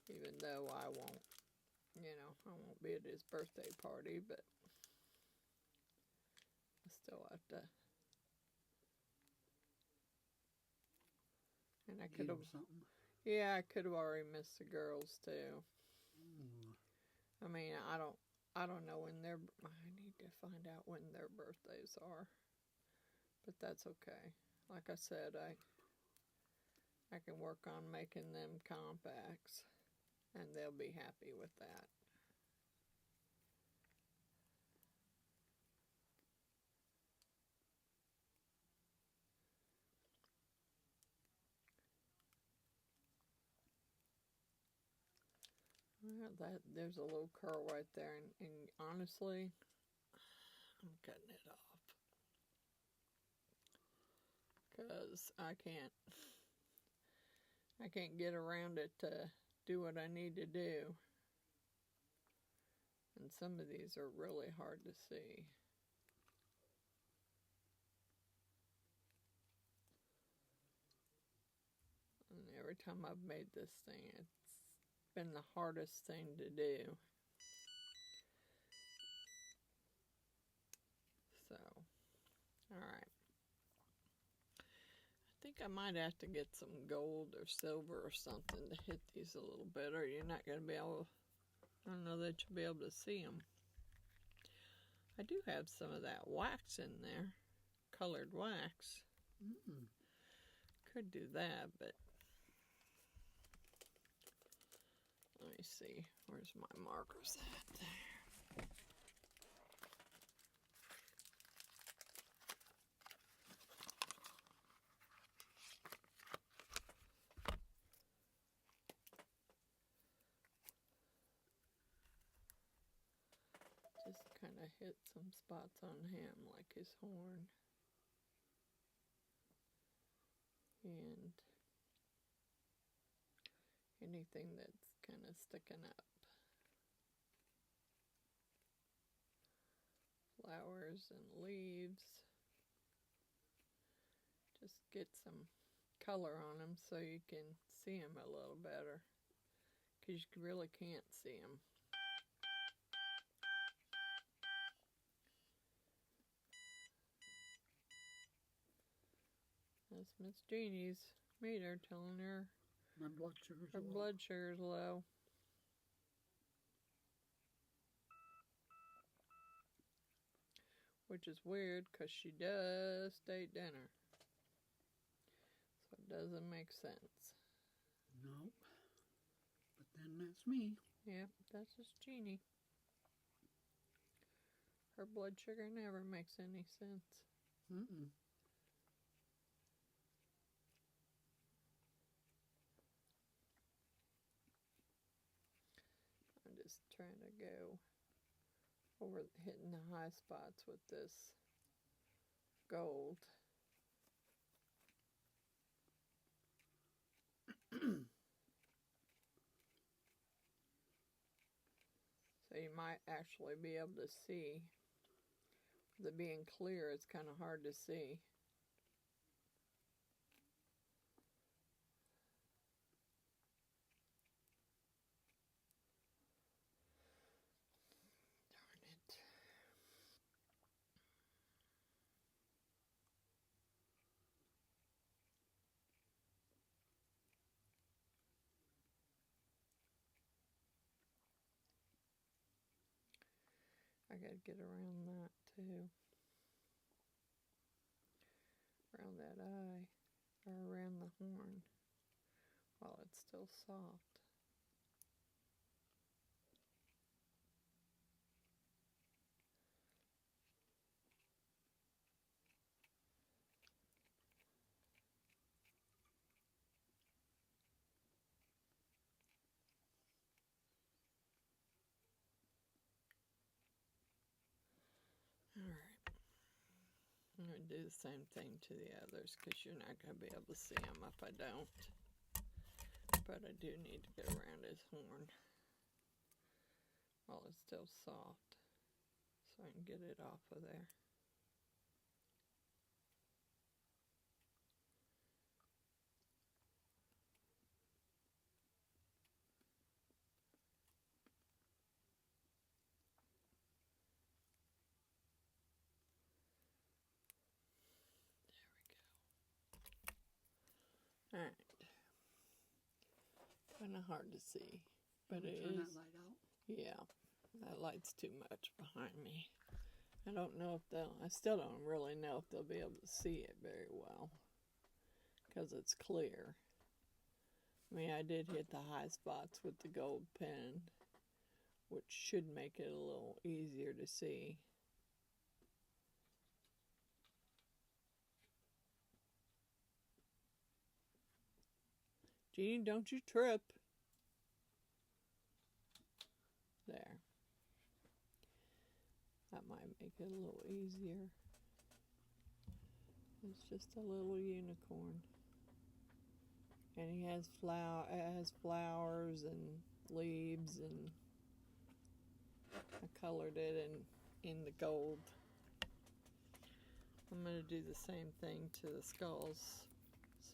Even though I won't be at his birthday party, but I still have to. And I could have something. Yeah, I could have already missed the girls too. I mean, I don't know when I need to find out when their birthdays are. But that's okay. Like I said, I can work on making them compacts, and they'll be happy with that. Well, there's a little curl right there, and honestly, I'm cutting it off. Because I can't get around it to do what I need to do. And some of these are really hard to see. And every time I've made this thing, it's been the hardest thing to do. So, alright. I think I might have to get some gold or silver or something to hit these a little bit, or you're not going to be able, I don't know that you'll be able to see them. I do have some of that wax in there, colored wax. Could do that, but let me see. Where's my markers at there? just kind of hit some spots on him, like his horn. And anything that's kind of sticking up. Flowers and leaves. Just get some color on them so you can see them a little better, because you really can't see them. That's Miss Jeannie's meter telling her My blood sugar's her low. blood sugar's low. Which is weird because she just ate dinner. So it doesn't make sense. Nope. But then that's me. Yep, that's just Jeannie. Her blood sugar never makes any sense. Mm-mm. I'm just trying to go over hitting the high spots with this gold. So you might actually be able to see. The being clear, it's kind of hard to see. Darn it. I gotta get around that too. Around that eye, or around the horn, while it's still soft. Alright. I'm going to do the same thing to the others because you're not going to be able to see them if I don't. But I do need to get around his horn while it's still soft so I can get it off of there. Alright. Kind of hard to see, but it Turn is. that light out. Yeah, that light's too much behind me. I don't know if I still don't really know if they'll be able to see it very well because it's clear. I mean, I did hit the high spots with the gold pen, which should make it a little easier to see. Jeannie, don't you trip. There. That might make it a little easier. It's just a little unicorn. And he has flowers and leaves, and I colored it in the gold. I'm going to do the same thing to the skulls,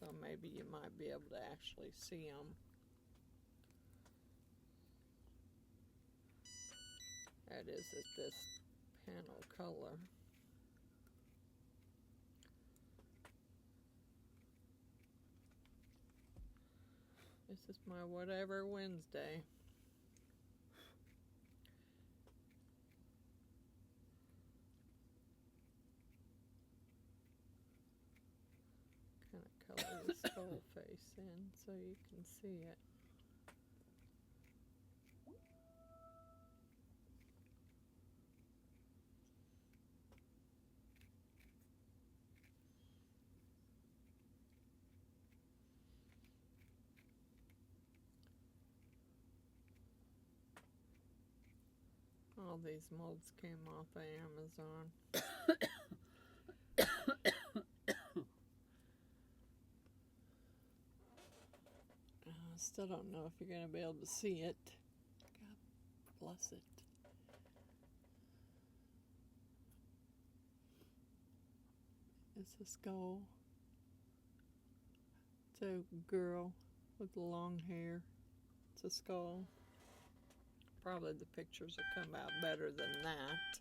so maybe you might be able to actually see them. That is at this panel color. This is my whatever Wednesday. Kind of color the skull face in so you can see it. All these molds came off of Amazon. I still don't know if you're going to be able to see it. God bless it. It's a skull. It's a girl with long hair. It's a skull. Probably the pictures will come out better than that.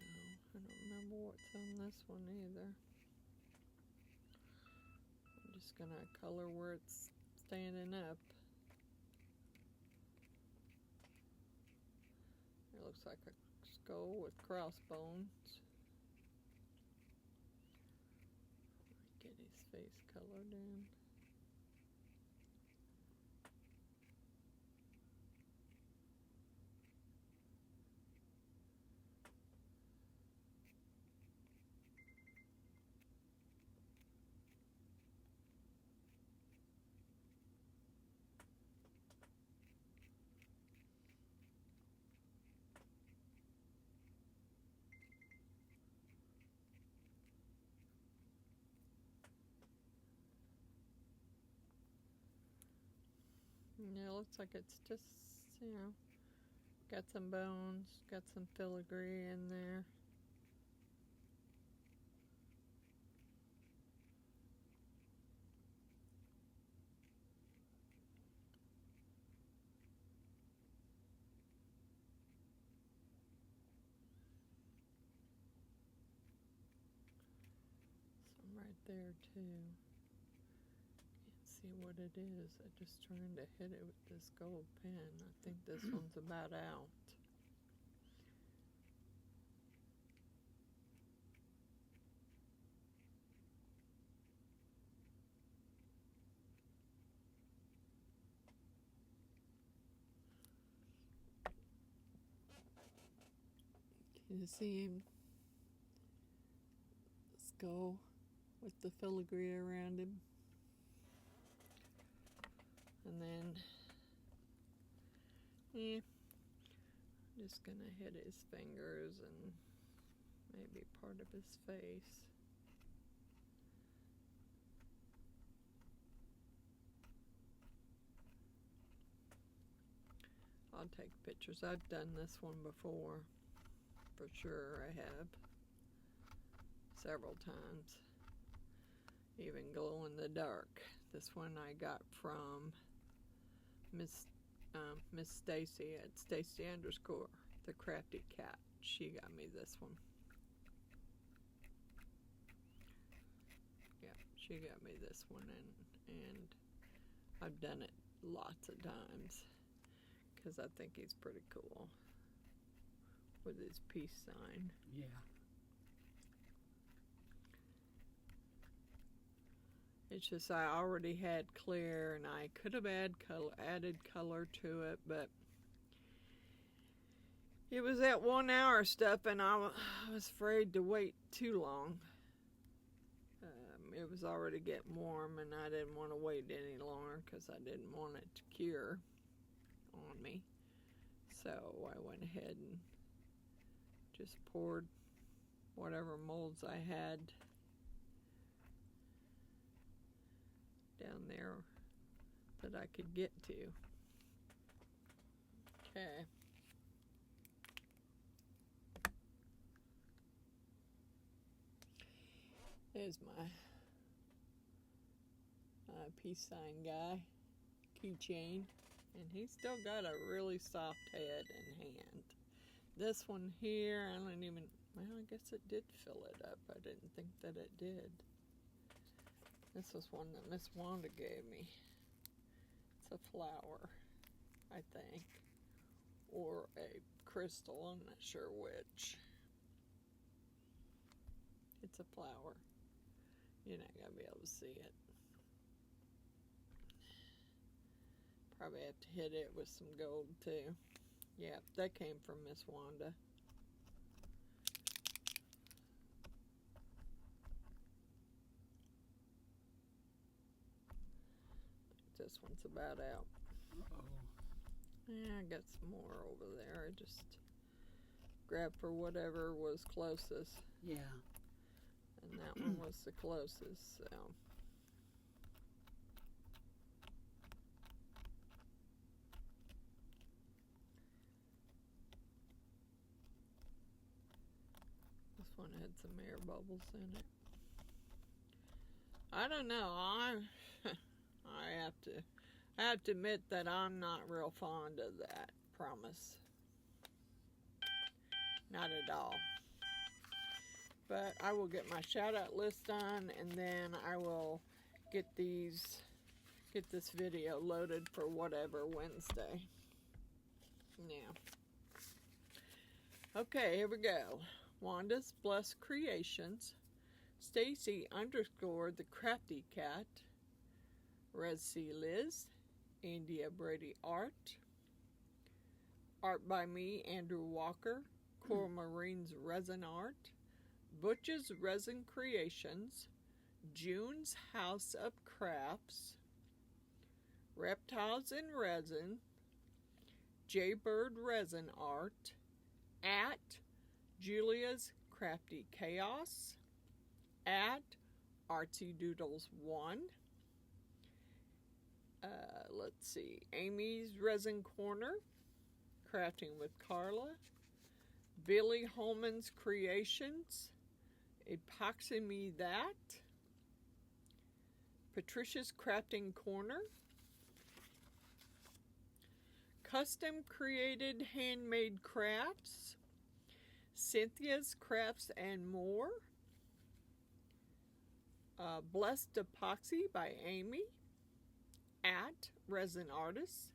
I don't remember what's on this one either. I'm just gonna color where it's standing up. It looks like a skull with crossbones. Get his face colored in. Yeah, it looks like it's just, got some bones, got some filigree in there. Some right there too. See what it is. I'm just trying to hit it with this gold pen. I think this one's about out. Can you see him? Skull with the filigree around him. And then, I'm just gonna hit his fingers and maybe part of his face. I'll take pictures. I've done this one before. For sure I have. Several times. Even glow in the dark. This one I got from Miss Stacy at Stacy _ the Crafty Cat. She got me this one. Yeah, she got me this one, and I've done it lots of times because I think he's pretty cool with his peace sign. Yeah. It's just I already had clear, and I could have added color to it, but it was that 1 hour stuff, and I was afraid to wait too long. It was already getting warm, and I didn't want to wait any longer because I didn't want it to cure on me. So I went ahead and just poured whatever molds I had down there that I could get to. Okay. There's my peace sign guy, keychain, and he's still got a really soft head and hand. This one here, I don't even, well, I guess it did fill it up. I didn't think that it did. This was one that Miss Wanda gave me. It's a flower, I think, or a crystal, I'm not sure which. It's a flower. You're not going to be able to see it. Probably have to hit it with some gold too. Yeah, that came from Miss Wanda. This one's about out. Uh-oh. Yeah, I got some more over there. I just grabbed for whatever was closest. Yeah. And that one was the closest, so. This one had some air bubbles in it. I don't know. I have to admit that I'm not real fond of that. Promise. Not at all. But I will get my shout out list done, and then I will get this video loaded for whatever Wednesday. Yeah. Okay, here we go. Wanda's Blessed Creations, Stacy _ the Crafty Cat, Rezn Liz, India Brady Art, Art by me, Andrew Walker, Coral Marine's Resin Art, Butch's Resin Creations, June's House of Crafts, Reptiles in Resin, Jaybird Resin Art, at Julia's Crafty Chaos, at Artsy Doodles 1, let's see, Amy's Resin Corner, Crafting with Carla, Billy Holman's Creations, Epoxy Me That, Patricia's Crafting Corner, Custom Created Handmade Crafts, Cynthia's Crafts and More, Blessed Epoxy by Amy, at Resin Artists,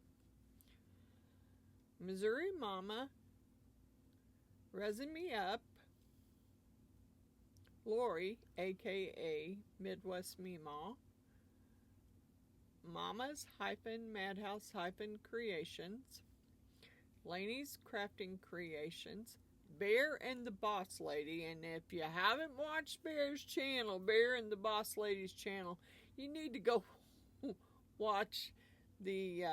Missouri Mama, Resin Me Up, Lori, aka Midwest Meemaw, Mama's Madhouse Creations, Laney's Crafting Creations, Bear and the Boss Lady. And if you haven't watched Bear's channel, Bear and the Boss Lady's channel, you need to go watch the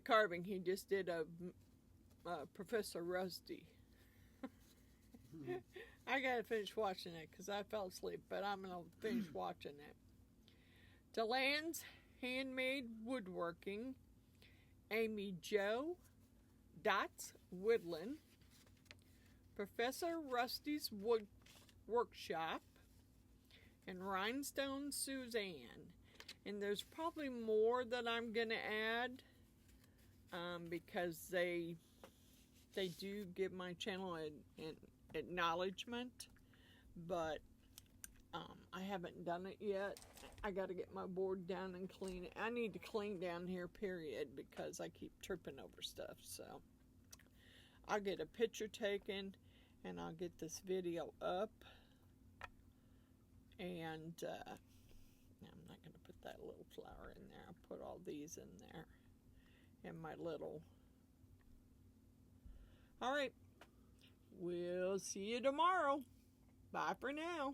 carving he just did of Professor Rusty. I gotta finish watching it because I fell asleep, but I'm gonna finish watching it. Deland's Handmade Woodworking, Amy Jo, Dots Woodland, Professor Rusty's Wood Workshop, and Rhinestone Suzanne. And there's probably more that I'm gonna add because they do give my channel an acknowledgement, but I haven't done it yet. I got to get my board down and clean it. I need to clean down here, period, because I keep tripping over stuff. So I'll get a picture taken and I'll get this video up. And I'm not going to put that little flower in there. I'll put all these in there. And my little... All right. We'll see you tomorrow. Bye for now.